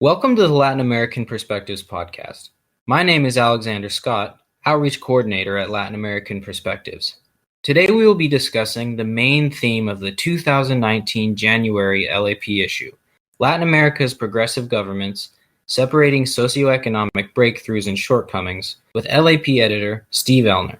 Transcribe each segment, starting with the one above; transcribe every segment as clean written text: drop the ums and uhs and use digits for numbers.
Welcome to the Latin American Perspectives podcast. My name is Alexander Scott, Outreach Coordinator at Latin American Perspectives. Today we will be discussing the main theme of the 2019 January LAP issue, Latin America's progressive governments, separating socioeconomic breakthroughs and shortcomings, with LAP editor Steve Ellner.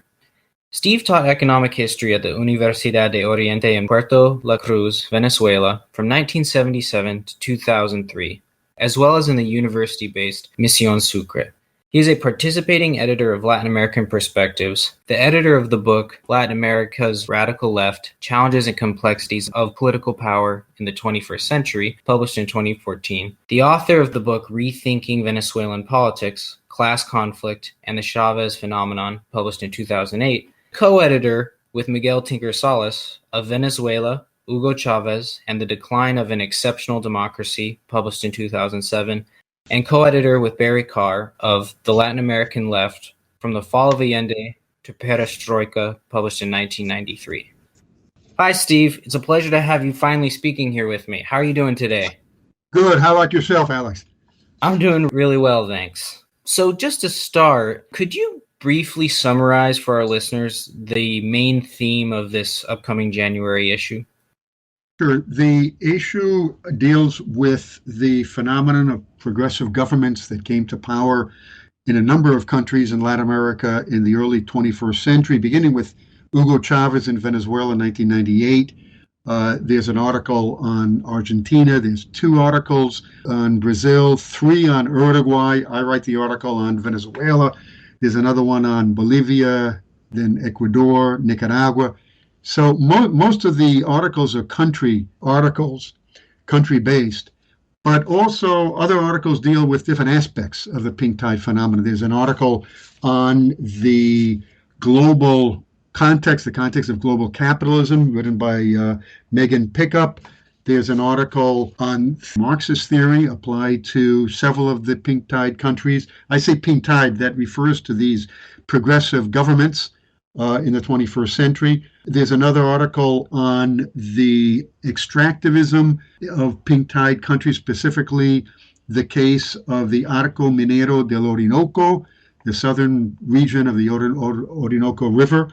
Steve taught economic history at the Universidad de Oriente in Puerto La Cruz, Venezuela, from 1977 to 2003. As well as in the university-based Misión Sucre. He is a participating editor of Latin American Perspectives, the editor of the book Latin America's Radical Left, Challenges and Complexities of Political Power in the 21st Century, published in 2014, the author of the book Rethinking Venezuelan Politics, Class Conflict, and the Chavez Phenomenon, published in 2008, co-editor with Miguel Tinker Salas of Venezuela, Hugo Chavez, and the Decline of an Exceptional Democracy, published in 2007, and co-editor with Barry Carr of The Latin American Left, From the Fall of Allende to Perestroika, published in 1993. Hi, Steve. It's a pleasure to have you finally speaking here with me. How are you doing today? Good. How about yourself, Alex? I'm doing really well, thanks. So just to start, could you briefly summarize for our listeners the main theme of this upcoming January issue? Sure. The issue deals with the phenomenon of progressive governments that came to power in a number of countries in Latin America in the early 21st century, beginning with Hugo Chavez in Venezuela in 1998. There's an article on Argentina. There's 2 articles on Brazil, 3 on Uruguay. I write the article on Venezuela. There's another one on Bolivia, then Ecuador, Nicaragua. So most of the articles are country articles, country-based, but also other articles deal with different aspects of the pink tide phenomenon. There's an article on the global context, the context of global capitalism, written by Megan Pickup. There's an article on Marxist theory applied to several of the pink tide countries. I say pink tide, that refers to these progressive governments in the 21st century. There's another article on the extractivism of pink tide countries, specifically the case of the Arco Minero del Orinoco, the southern region of the Orinoco River.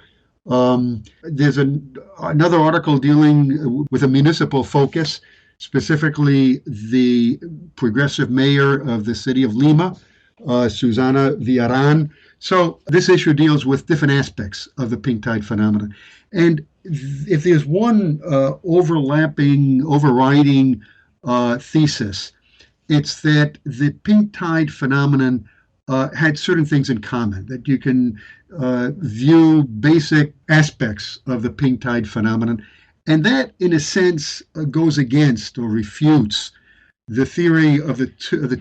There's another article dealing with a municipal focus, specifically the progressive mayor of the city of Lima, Susana Villarán. So this issue deals with different aspects of the pink tide phenomenon. And if there's one overriding thesis, it's that the pink tide phenomenon had certain things in common, that you can view basic aspects of the pink tide phenomenon. And that, in a sense, goes against or refutes the theory of the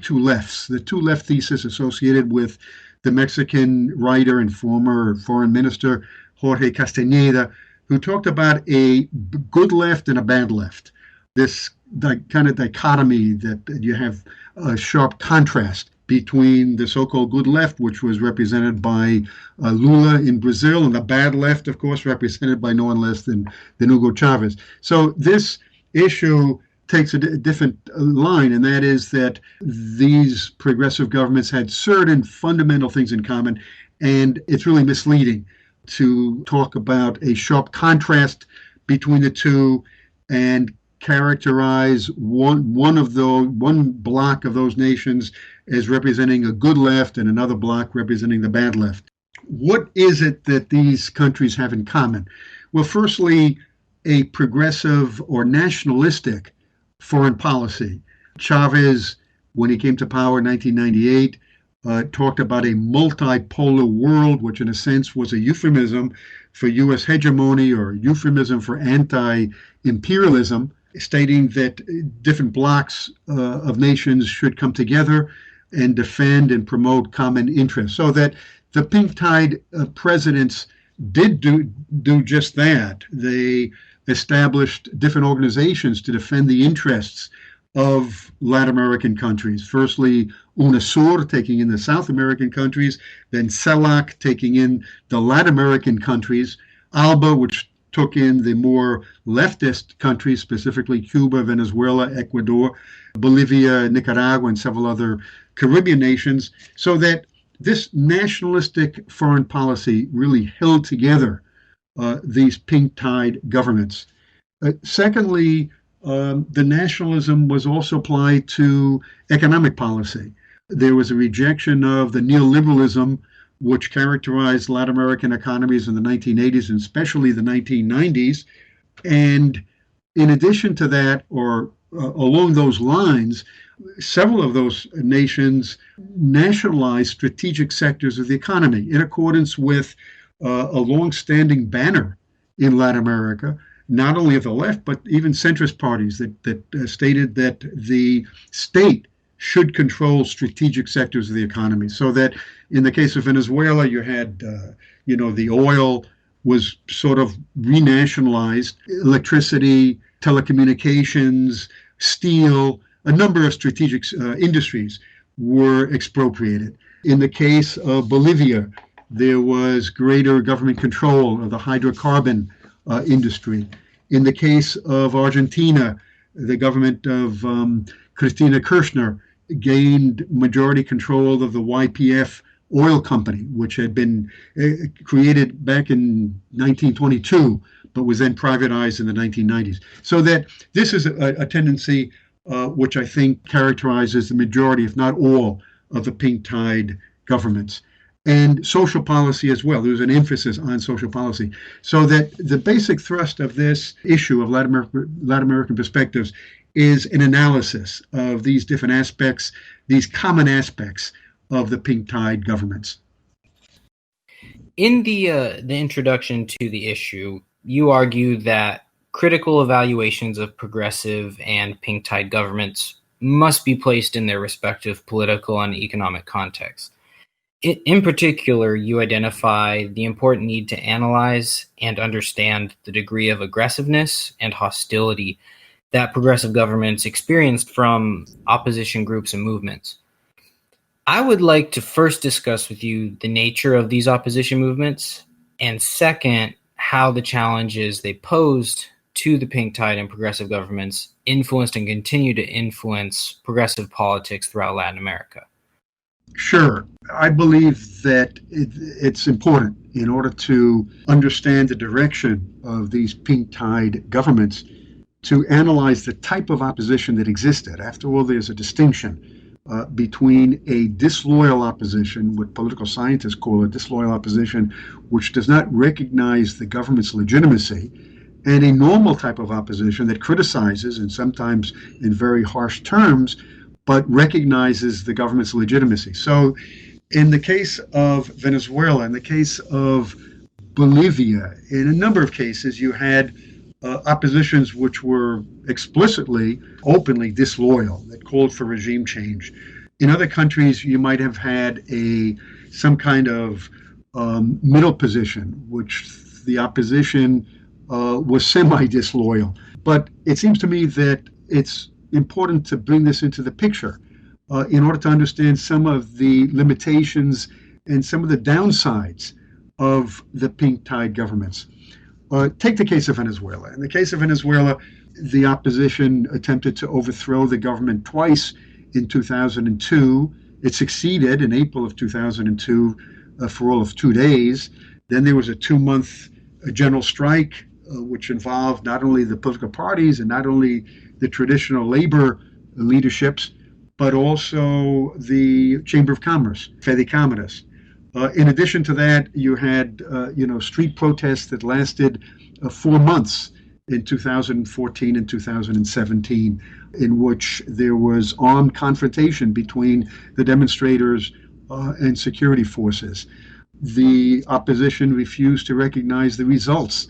two lefts, the two left thesis associated with the Mexican writer and former foreign minister Jorge Castañeda, who talked about a good left and a bad left. This kind of dichotomy that you have a sharp contrast between the so-called good left, which was represented by Lula in Brazil, and the bad left, of course, represented by no one less than Hugo Chavez. So this issue takes a different line, and that is that these progressive governments had certain fundamental things in common, and it's really misleading to talk about a sharp contrast between the two and characterize one block of those nations as representing a good left and another block representing the bad left. What is it that these countries have in common? Well, firstly, a progressive or nationalistic foreign policy. Chavez, when he came to power in 1998, talked about a multipolar world, which in a sense was a euphemism for U.S. hegemony or a euphemism for anti-imperialism, stating that different blocks of nations should come together and defend and promote common interests. So that the pink tide presidents did do just that. They established different organizations to defend the interests of Latin American countries. Firstly, UNASUR, taking in the South American countries, then CELAC, taking in the Latin American countries, ALBA, which took in the more leftist countries, specifically Cuba, Venezuela, Ecuador, Bolivia, Nicaragua, and several other Caribbean nations, so that this nationalistic foreign policy really held together these pink tide governments. Secondly, the nationalism was also applied to economic policy. There was a rejection of the neoliberalism which characterized Latin American economies in the 1980s and especially the 1990s. And in addition to that, or along those lines, several of those nations nationalized strategic sectors of the economy in accordance with a long-standing banner in Latin America, not only of the left, but even centrist parties that stated that the state should control strategic sectors of the economy. So that in the case of Venezuela, you had, the oil was sort of renationalized, electricity, telecommunications, steel, a number of strategic industries were expropriated. In the case of Bolivia, there was greater government control of the hydrocarbon industry. In the case of Argentina, the government of Cristina Kirchner gained majority control of the YPF oil company, which had been created back in 1922, but was then privatized in the 1990s. So that this is a tendency which I think characterizes the majority, if not all, of the pink tide governments. And social policy as well. There's an emphasis on social policy. So that the basic thrust of this issue of Latin American perspectives is an analysis of these different aspects, these common aspects of the pink tide governments. In the introduction to the issue, you argue that critical evaluations of progressive and pink tide governments must be placed in their respective political and economic contexts. In particular, you identify the important need to analyze and understand the degree of aggressiveness and hostility that progressive governments experienced from opposition groups and movements. I would like to first discuss with you the nature of these opposition movements, and second, how the challenges they posed to the pink tide and progressive governments influenced and continue to influence progressive politics throughout Latin America. Sure. I believe that it's important in order to understand the direction of these pink tide governments to analyze the type of opposition that existed. After all, there's a distinction between a disloyal opposition, what political scientists call a disloyal opposition, which does not recognize the government's legitimacy, and a normal type of opposition that criticizes, and sometimes in very harsh terms, but recognizes the government's legitimacy. So in the case of Venezuela, in the case of Bolivia, in a number of cases, you had oppositions which were explicitly, openly disloyal, that called for regime change. In other countries, you might have had some kind of middle position, which the opposition was semi-disloyal. But it seems to me that it's important to bring this into the picture in order to understand some of the limitations and some of the downsides of the pink tide governments. Take the case of Venezuela. In the case of Venezuela, the opposition attempted to overthrow the government twice in 2002. It succeeded in April of 2002 for all of 2 days. Then there was a 2-month general strike, which involved not only the political parties and not only the traditional labor leaderships, but also the Chamber of Commerce, Fedicámaras. In addition to that, you had street protests that lasted 4 months in 2014 and 2017, in which there was armed confrontation between the demonstrators and security forces. The opposition refused to recognize the results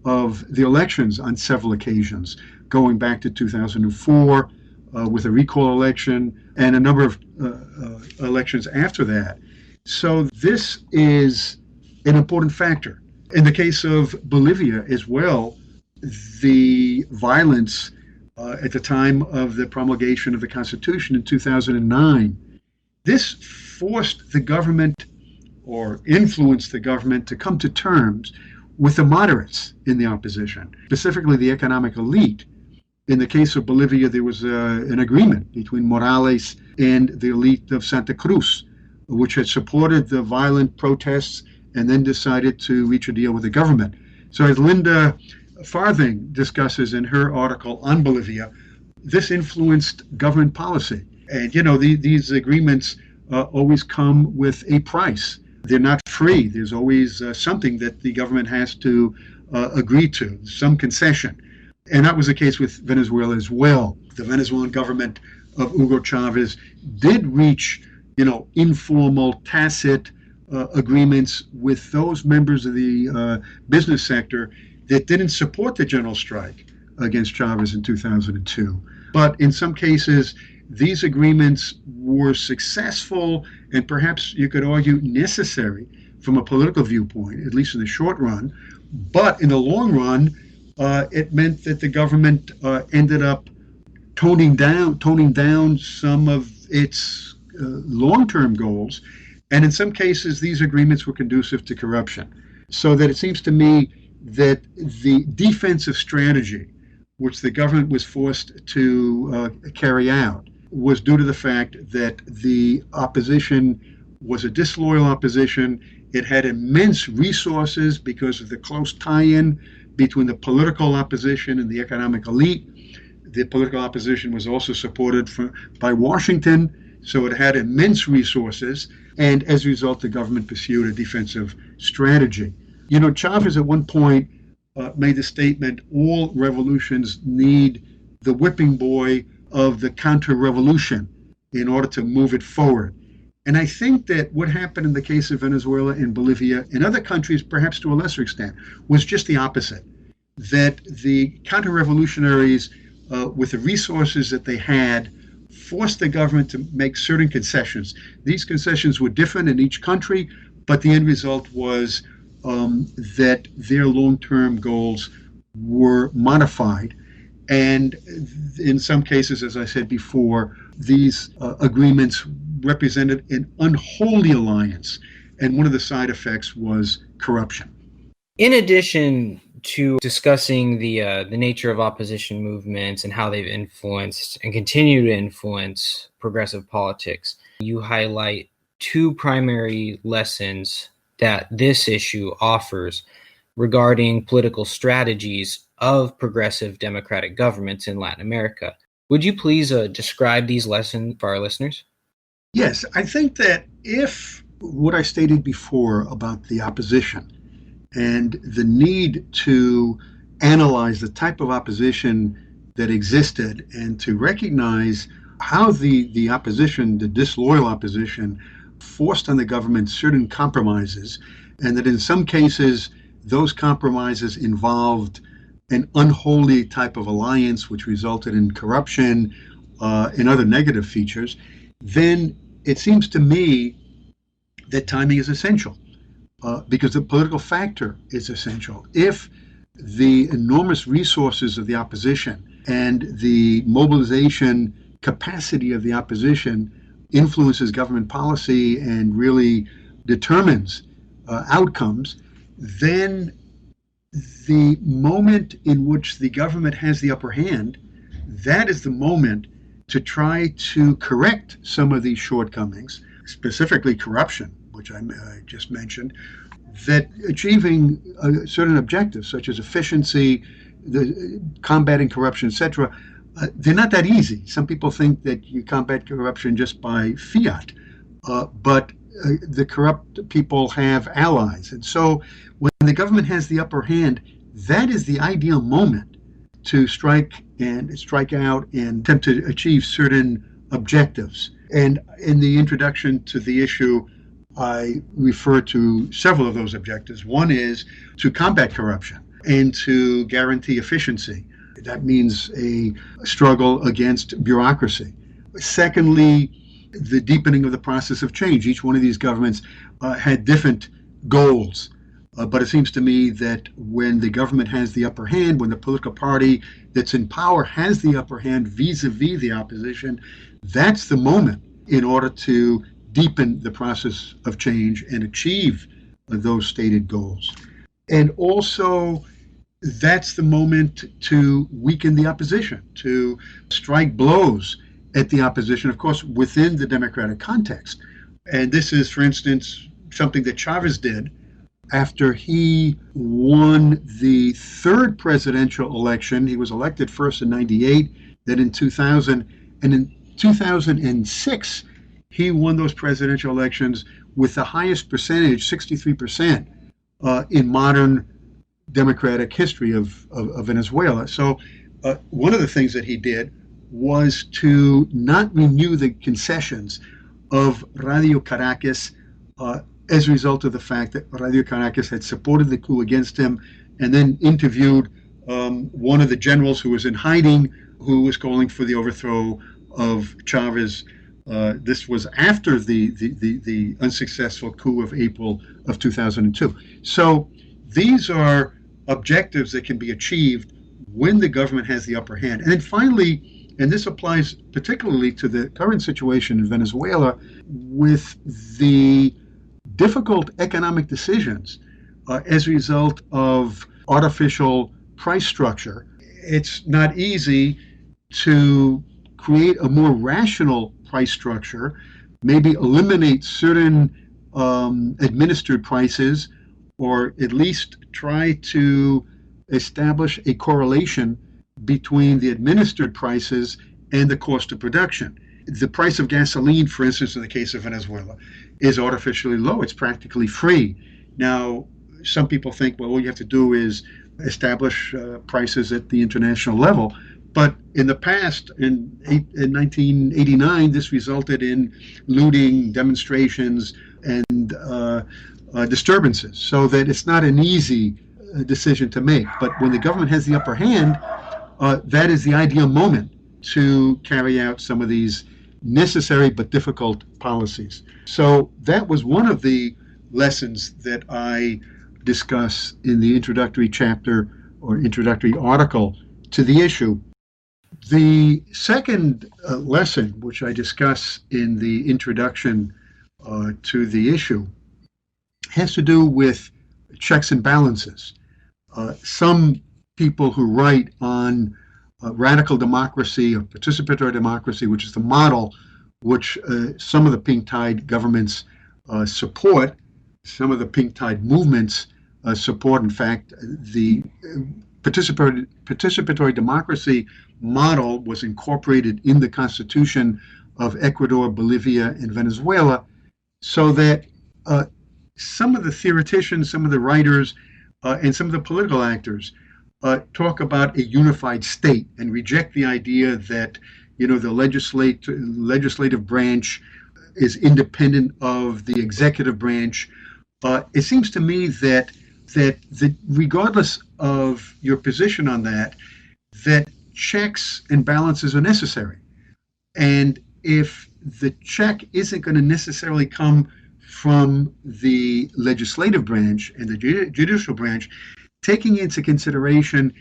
of the elections on several occasions, going back to 2004 with a recall election and a number of elections after that. So this is an important factor. In the case of Bolivia as well, the violence at the time of the promulgation of the Constitution in 2009, this forced the government or influenced the government to come to terms with the moderates in the opposition, specifically the economic elite, In the case of Bolivia, there was an agreement between Morales and the elite of Santa Cruz, which had supported the violent protests and then decided to reach a deal with the government. So, as Linda Farthing discusses in her article on Bolivia, this influenced government policy. And, these agreements always come with a price. They're not free. There's always something that the government has to agree to, some concession. And that was the case with Venezuela as well. The Venezuelan government of Hugo Chavez did reach, informal, tacit agreements with those members of the business sector that didn't support the general strike against Chavez in 2002. But in some cases, these agreements were successful and perhaps you could argue necessary from a political viewpoint, at least in the short run. But in the long run, it meant that the government ended up toning down some of its long-term goals. And in some cases, these agreements were conducive to corruption. So that it seems to me that the defensive strategy, which the government was forced to carry out, was due to the fact that the opposition was a disloyal opposition. It had immense resources because of the close tie-in between the political opposition and the economic elite. The political opposition was also supported by Washington, so it had immense resources, and as a result, the government pursued a defensive strategy. Chavez at one point made the statement, all revolutions need the whipping boy of the counter-revolution in order to move it forward. And I think that what happened in the case of Venezuela and Bolivia, and other countries perhaps to a lesser extent, was just the opposite. That the counter-revolutionaries, with the resources that they had, forced the government to make certain concessions. These concessions were different in each country, but the end result was that their long-term goals were modified. And in some cases, as I said before, these agreements represented an unholy alliance. And one of the side effects was corruption. In addition to discussing the nature of opposition movements and how they've influenced and continue to influence progressive politics, you highlight two primary lessons that this issue offers regarding political strategies of progressive democratic governments in Latin America. Would you please describe these lessons for our listeners? Yes, I think that if what I stated before about the opposition and the need to analyze the type of opposition that existed and to recognize how the opposition, the disloyal opposition, forced on the government certain compromises, and that in some cases those compromises involved an unholy type of alliance which resulted in corruption and other negative features, then it seems to me that timing is essential because the political factor is essential. If the enormous resources of the opposition and the mobilization capacity of the opposition influences government policy and really determines outcomes, then the moment in which the government has the upper hand, that is the moment to try to correct some of these shortcomings, specifically corruption, which I just mentioned, that achieving certain objectives such as efficiency, combating corruption, etc., they're not that easy. Some people think that you combat corruption just by fiat, but the corrupt people have allies. And so when the government has the upper hand, that is the ideal moment to strike out and attempt to achieve certain objectives. And in the introduction to the issue, I refer to several of those objectives. One is to combat corruption and to guarantee efficiency. That means a struggle against bureaucracy. Secondly, the deepening of the process of change. Each one of these governments had different goals. But it seems to me that when the government has the upper hand, when the political party that's in power has the upper hand vis-a-vis the opposition, that's the moment in order to deepen the process of change and achieve those stated goals. And also that's the moment to weaken the opposition, to strike blows at the opposition, of course, within the democratic context. And this is, for instance, something that Chavez did after he won the third presidential election. He was elected first in 98, then in 2000, and in 2006, he won those presidential elections with the highest percentage, 63%, in modern democratic history of Venezuela. So one of the things that he did was to not renew the concessions of Radio Caracas as a result of the fact that Radio Caracas had supported the coup against him and then interviewed one of the generals who was in hiding, who was calling for the overthrow of Chavez. This was after the unsuccessful coup of April of 2002. So these are objectives that can be achieved when the government has the upper hand. And then finally, and this applies particularly to the current situation in Venezuela, with the difficult economic decisions as a result of artificial price structure, it's not easy to create a more rational price structure, maybe eliminate certain administered prices, or at least try to establish a correlation between the administered prices and the cost of production. The price of gasoline, for instance, in the case of Venezuela, is artificially low. It's practically free. Now, some people think, well, all you have to do is establish prices at the international level. But in the past, in 1989, this resulted in looting, demonstrations, and disturbances, so that it's not an easy decision to make. But when the government has the upper hand, that is the ideal moment to carry out some of these necessary but difficult policies. So that was one of the lessons that I discuss in the introductory chapter or introductory article to the issue. The second lesson, which I discuss in the introduction to the issue, has to do with checks and balances. Some people who write on radical democracy or participatory democracy, which is the model which some of the pink tide governments support, some of the pink tide movements support. In fact, the participatory democracy model was incorporated in the constitution of Ecuador, Bolivia, and Venezuela, so that some of the theoreticians, some of the writers, and some of the political actors talk about a unified state and reject the idea that, the legislative branch is independent of the executive branch. It seems to me that regardless of your position on that checks and balances are necessary. And if the check isn't going to necessarily come from the legislative branch and the judicial branch, taking into consideration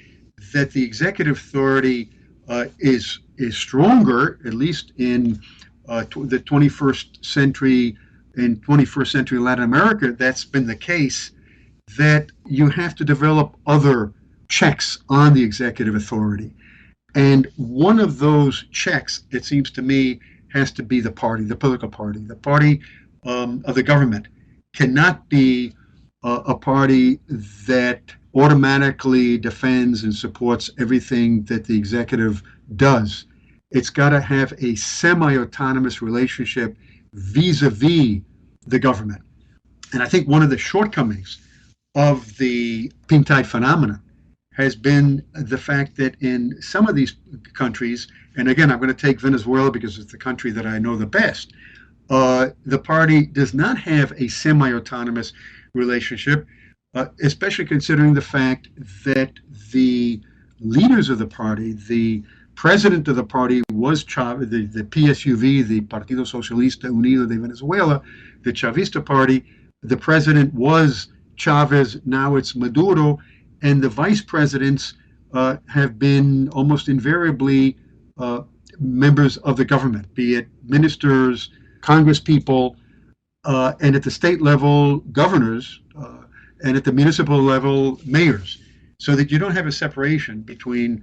that the executive authority is stronger, at least in the 21st century, in 21st century Latin America, that's been the case, that you have to develop other checks on the executive authority. And one of those checks, it seems to me, has to be the party, the political party. The party of the government cannot be a party that automatically defends and supports everything that the executive does. It's got to have a semi-autonomous relationship vis-a-vis the government. And I think one of the shortcomings of the pink tide phenomenon has been the fact that in some of these countries, and again, I'm going to take Venezuela because it's the country that I know the best, the party does not have a semi-autonomous relationship, especially considering the fact that the leaders of the party, the president of the party was Chavez, the PSUV, the Partido Socialista Unido de Venezuela, the Chavista party. The president was Chavez, now it's Maduro, and the vice presidents have been almost invariably members of the government, be it ministers, congresspeople, and at the state level, governors, and at the municipal level, mayors. so that you don't have a separation between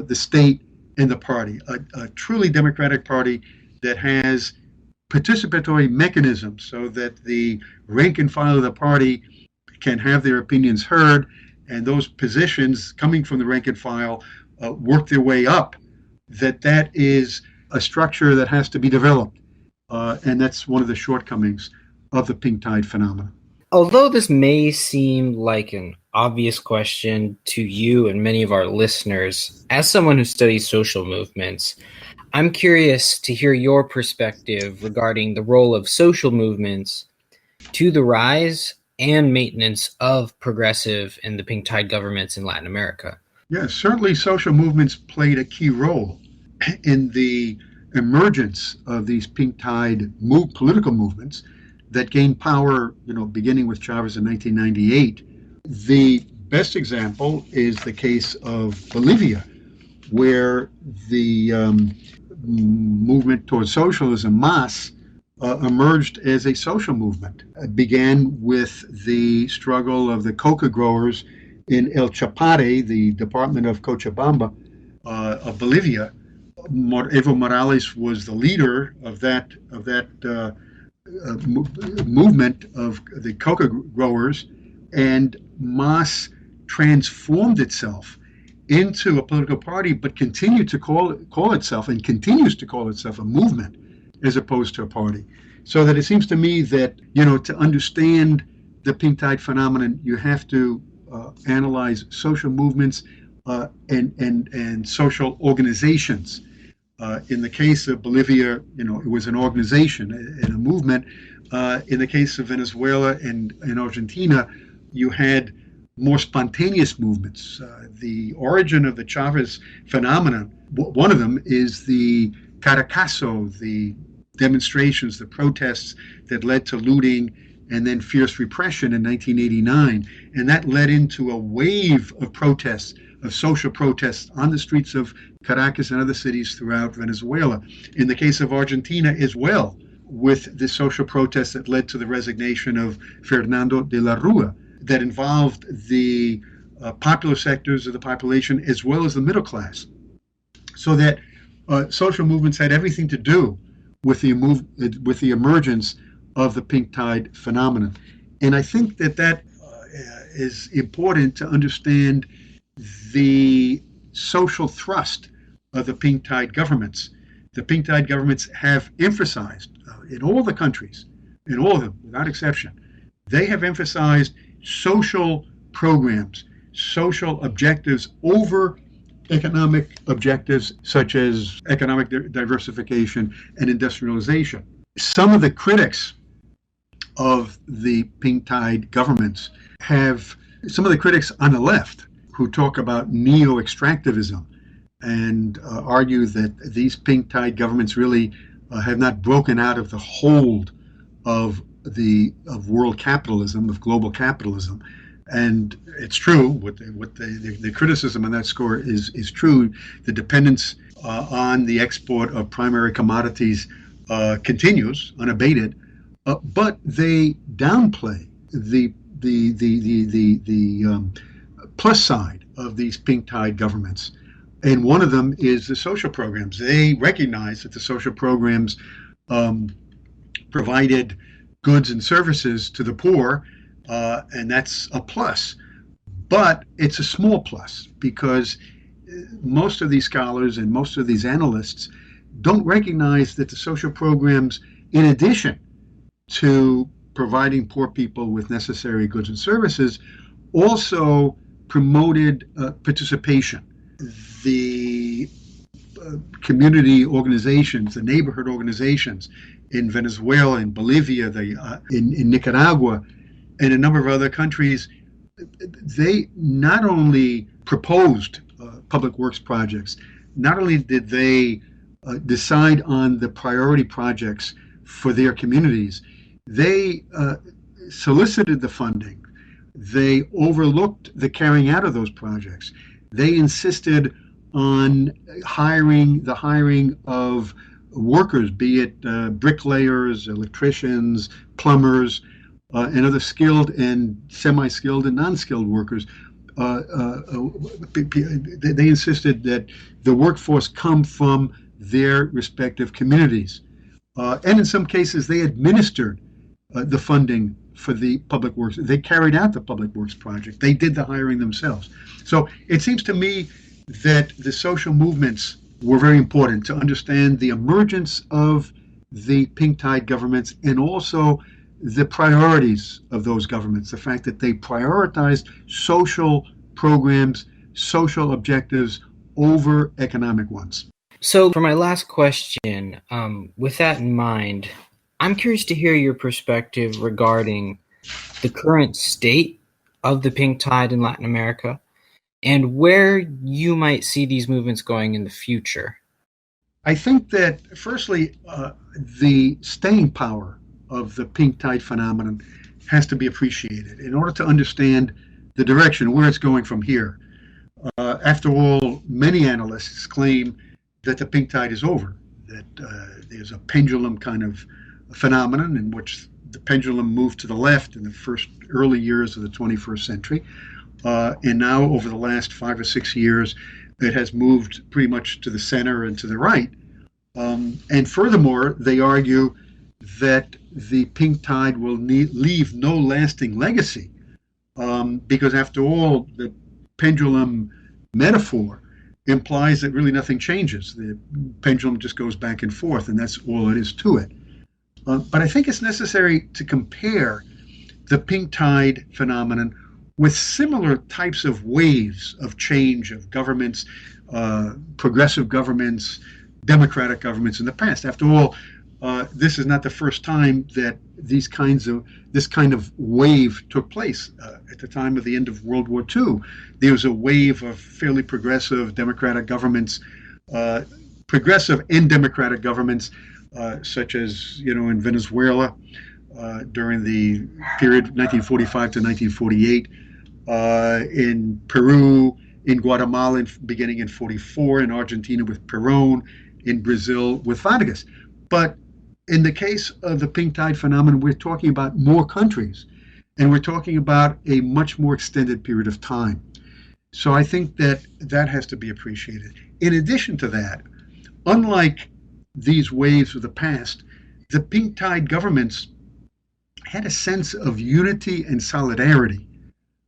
the state and the party. A truly democratic party that has participatory mechanisms so that the rank and file of the party can have their opinions heard, and those positions coming from the rank and file work their way up, that is a structure that has to be developed. And that's one of the shortcomings of the pink tide phenomenon. Although this may seem like an obvious question to you and many of our listeners, as someone who studies social movements, I'm curious to hear your perspective regarding the role of social movements to the rise and maintenance of progressive and the pink tide governments in Latin America. Yes, certainly social movements played a key role in the emergence of these pink tide political movements that gained power, beginning with Chavez in 1998. The best example is the case of Bolivia, where the movement towards socialism, MAS, emerged as a social movement. It began with the struggle of the coca growers in El Chapare, the department of Cochabamba, of Bolivia. Evo Morales was the leader of that movement of the coca growers, and MAS transformed itself into a political party, but continued to call itself and continues to call itself a movement as opposed to a party. So that it seems to me that, to understand the pink tide phenomenon, you have to analyze social movements and social organizations. In the case of Bolivia, it was an organization and a movement. In the case of Venezuela and Argentina, you had more spontaneous movements. The origin of the Chavez phenomenon, one of them is the Caracazo, the demonstrations, the protests that led to looting and then fierce repression in 1989. And that led into a wave of protests, of social protests on the streets of Caracas and other cities throughout Venezuela. In the case of Argentina as well, with the social protests that led to the resignation of Fernando de la Rua, that involved the popular sectors of the population as well as the middle class. So that social movements had everything to do with the emergence of the pink tide phenomenon. And I think that is important to understand the social thrust of the pink tide governments. The pink tide governments have emphasized in all the countries, in all of them, without exception, they have emphasized social programs, social objectives over economic objectives such as economic diversification and industrialization. Some of the critics of the pink tide governments some of the critics on the left who talk about neo-extractivism and argue that these pink tide governments really have not broken out of the hold of world capitalism, of global capitalism. And it's true. The criticism on that score is true. The dependence on the export of primary commodities continues unabated, but they downplay the plus side of these pink tide governments. And one of them is the social programs. They recognize that the social programs provided goods and services to the poor, and that's a plus. But it's a small plus because most of these scholars and most of these analysts don't recognize that the social programs, in addition to providing poor people with necessary goods and services, also promoted participation. The community organizations, the neighborhood organizations in Venezuela, in Bolivia, in Nicaragua, and a number of other countries, they not only proposed public works projects, not only did they decide on the priority projects for their communities, they solicited the funding. They overlooked the carrying out of those projects. They insisted on the hiring of workers, be it bricklayers, electricians, plumbers, and other skilled and semi-skilled and non-skilled workers, they insisted that the workforce come from their respective communities. And in some cases, they administered the funding for the public works. They carried out the public works project. They did the hiring themselves. So it seems to me that the social movements were very important to understand the emergence of the pink tide governments and also the priorities of those governments, the fact that they prioritized social programs, social objectives over economic ones. So for my last question, with that in mind, I'm curious to hear your perspective regarding the current state of the pink tide in Latin America and where you might see these movements going in the future. I think that, firstly, the staying power of the pink tide phenomenon has to be appreciated in order to understand the direction, where it's going from here. After all, many analysts claim that the pink tide is over, that there's a pendulum kind of phenomenon in which the pendulum moved to the left in the first early years of the 21st century. And now, over the last 5 or 6 years, it has moved pretty much to the center and to the right. And furthermore, they argue that the pink tide will leave no lasting legacy because, after all, the pendulum metaphor implies that really nothing changes. The pendulum just goes back and forth, and that's all it is to it. But I think it's necessary to compare the pink tide phenomenon with similar types of waves of change of governments, progressive governments, democratic governments in the past. After all, this is not the first time that this kind of wave took place. At the time of the end of World War II, there was a wave of fairly progressive democratic governments, progressive and democratic governments, such as in Venezuela during the period 1945 to 1948, in Peru, in Guatemala beginning in 44, in Argentina with Perón, in Brazil with Vargas. But in the case of the pink tide phenomenon, we're talking about more countries, and we're talking about a much more extended period of time. So I think that has to be appreciated. In addition to that, unlike these waves of the past, the pink tide governments had a sense of unity and solidarity.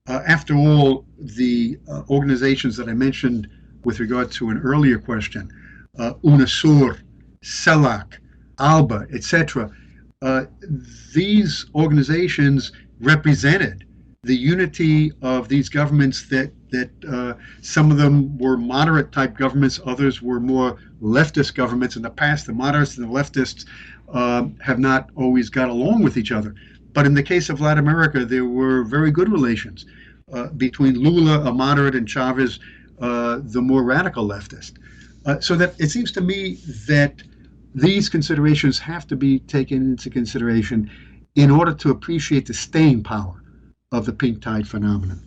After all, the organizations that I mentioned with regard to an earlier question, UNASUR, CELAC, ALBA, etc., these organizations represented the unity of these governments that some of them were moderate type governments, others were more leftist governments. In the past, the moderates and the leftists have not always got along with each other. But in the case of Latin America, there were very good relations between Lula, a moderate, and Chavez, the more radical leftist. So that it seems to me that these considerations have to be taken into consideration in order to appreciate the staying power of the pink tide phenomenon.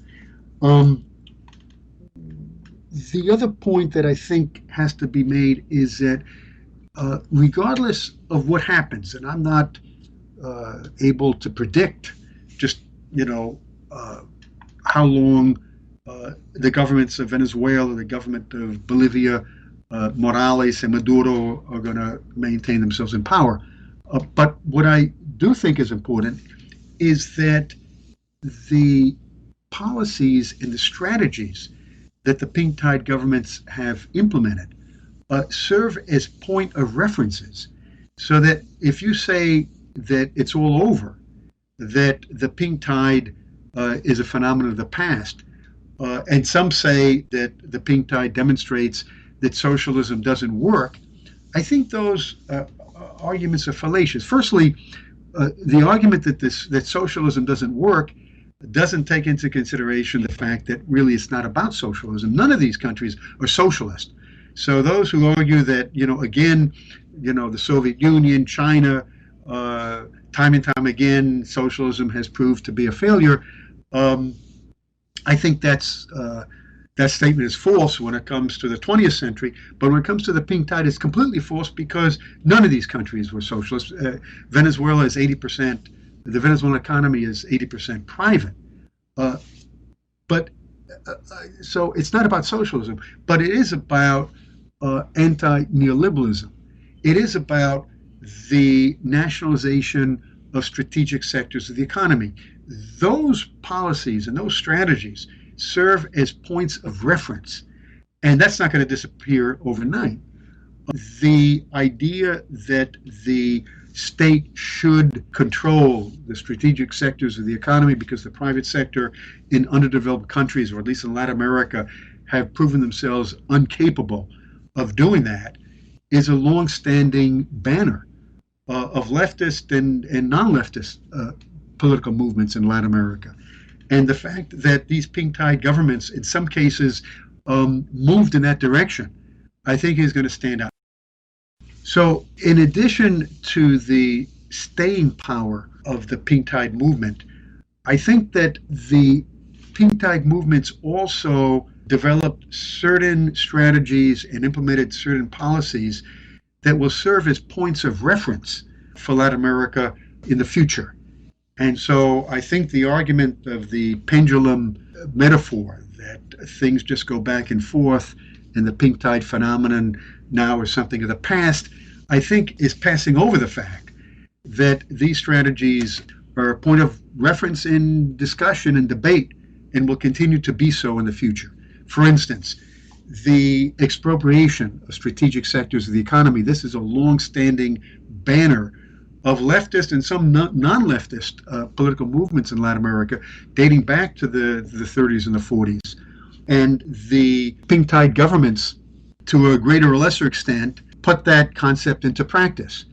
The other point that I think has to be made is that regardless of what happens, and I'm not able to predict just how long the governments of Venezuela, the government of Bolivia, Morales and Maduro are going to maintain themselves in power. But what I do think is important is that the policies and the strategies that the pink tide governments have implemented serve as point of references, so that if you say that it's all over, that the pink tide is a phenomenon of the past, and some say that the pink tide demonstrates that socialism doesn't work, I think those arguments are fallacious. Firstly, the argument that socialism doesn't work doesn't take into consideration the fact that really it's not about socialism. None of these countries are socialist. So those who argue that, the Soviet Union, China, time and time again, socialism has proved to be a failure, I think that statement is false when it comes to the 20th century. But when it comes to the pink tide, it's completely false because none of these countries were socialist. Venezuela is 80%. The Venezuelan economy is 80% private. But So it's not about socialism, but it is about anti-neoliberalism. It is about the nationalization of strategic sectors of the economy. Those policies and those strategies serve as points of reference, and that's not going to disappear overnight. The idea that the state should control the strategic sectors of the economy because the private sector in underdeveloped countries, or at least in Latin America, have proven themselves incapable of doing that, is a long-standing banner of leftist and non-leftist political movements in Latin America. And the fact that these pink tide governments, in some cases, moved in that direction, I think is going to stand out. So, in addition to the staying power of the pink tide movement, I think that the pink tide movements also developed certain strategies and implemented certain policies that will serve as points of reference for Latin America in the future. And so I think the argument of the pendulum metaphor, that things just go back and forth and the pink tide phenomenon now is something of the past, I think is passing over the fact that these strategies are a point of reference in discussion and debate and will continue to be so in the future. For instance, the expropriation of strategic sectors of the economy. This is a long-standing banner of leftist and some non-leftist political movements in Latin America dating back to the 30s and the 40s. And the pink tide governments, to a greater or lesser extent, put that concept into practice.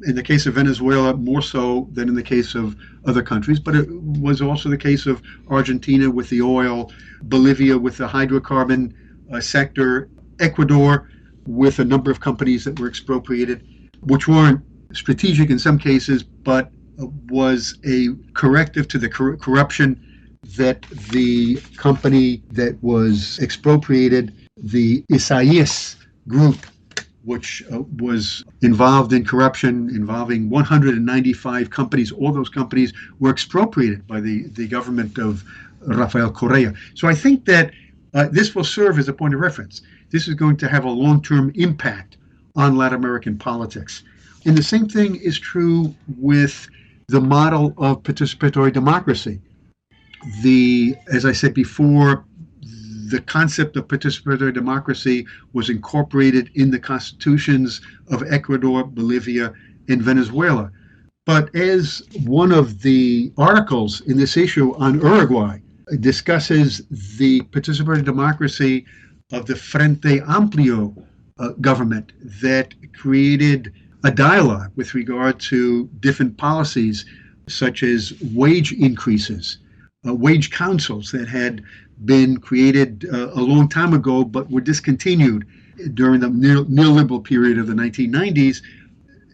In the case of Venezuela, more so than in the case of other countries, but it was also the case of Argentina with the oil, Bolivia with the hydrocarbon sector, Ecuador with a number of companies that were expropriated, which weren't strategic in some cases, but was a corrective to the corruption that the company that was expropriated, the Isaias group, which was involved in corruption involving 195 companies. All those companies were expropriated by the government of Rafael Correa. So I think that this will serve as a point of reference. This is going to have a long-term impact on Latin American politics. And the same thing is true with the model of participatory democracy. As I said before, the concept of participatory democracy was incorporated in the constitutions of Ecuador, Bolivia, and Venezuela. But as one of the articles in this issue on Uruguay discusses the participatory democracy of the Frente Amplio government that created a dialogue with regard to different policies such as wage increases, wage councils that had been created a long time ago but were discontinued during the neoliberal period of the 1990s,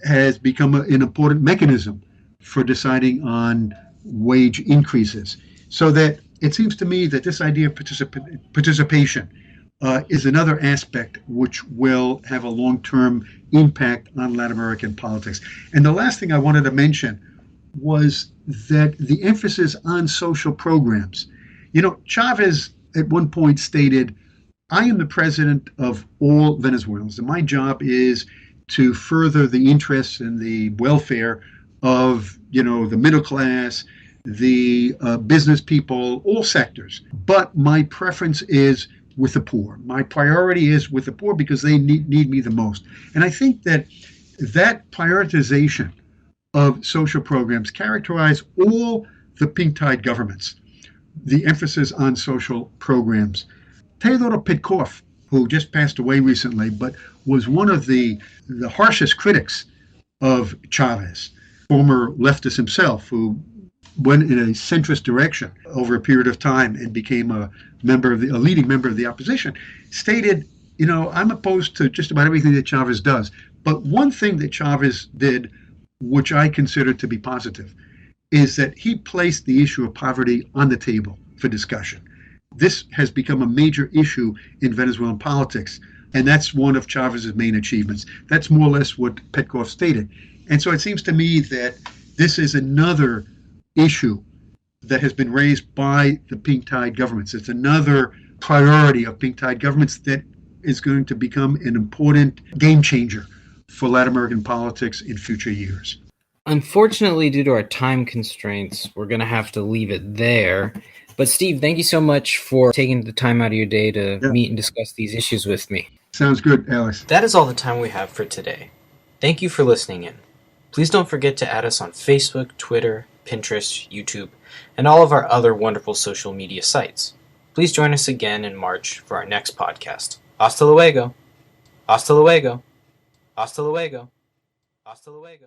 has become an important mechanism for deciding on wage increases. So that it seems to me that this idea of participation is another aspect which will have a long-term impact on Latin American politics. And the last thing I wanted to mention was that the emphasis on social programs. You know, Chavez at one point stated, I am the president of all Venezuelans, and my job is to further the interests and the welfare of, the middle class, the business people, all sectors. But my preference is with the poor. My priority is with the poor because they need me the most. And I think that prioritization of social programs characterize all the pink tide governments, the emphasis on social programs. Theodore Petkov, who just passed away recently, but was one of the harshest critics of Chavez, former leftist himself, who went in a centrist direction over a period of time and became a leading member of the opposition, stated, I'm opposed to just about everything that Chavez does. But one thing that Chavez did, which I consider to be positive, is that he placed the issue of poverty on the table for discussion. This has become a major issue in Venezuelan politics, and that's one of Chavez's main achievements. That's more or less what Petkov stated. And so it seems to me that this is another issue that has been raised by the pink tide governments. It's another priority of pink tide governments that is going to become an important game changer for Latin American politics in future years. Unfortunately, due to our time constraints, we're going to have to leave it there. But Steve, thank you so much for taking the time out of your day to meet and discuss these issues with me. Sounds good, Alex. That is all the time we have for today. Thank you for listening in. Please don't forget to add us on Facebook, Twitter, Pinterest, YouTube, and all of our other wonderful social media sites. Please join us again in March for our next podcast. Hasta luego. Hasta luego. Hasta luego. Hasta luego.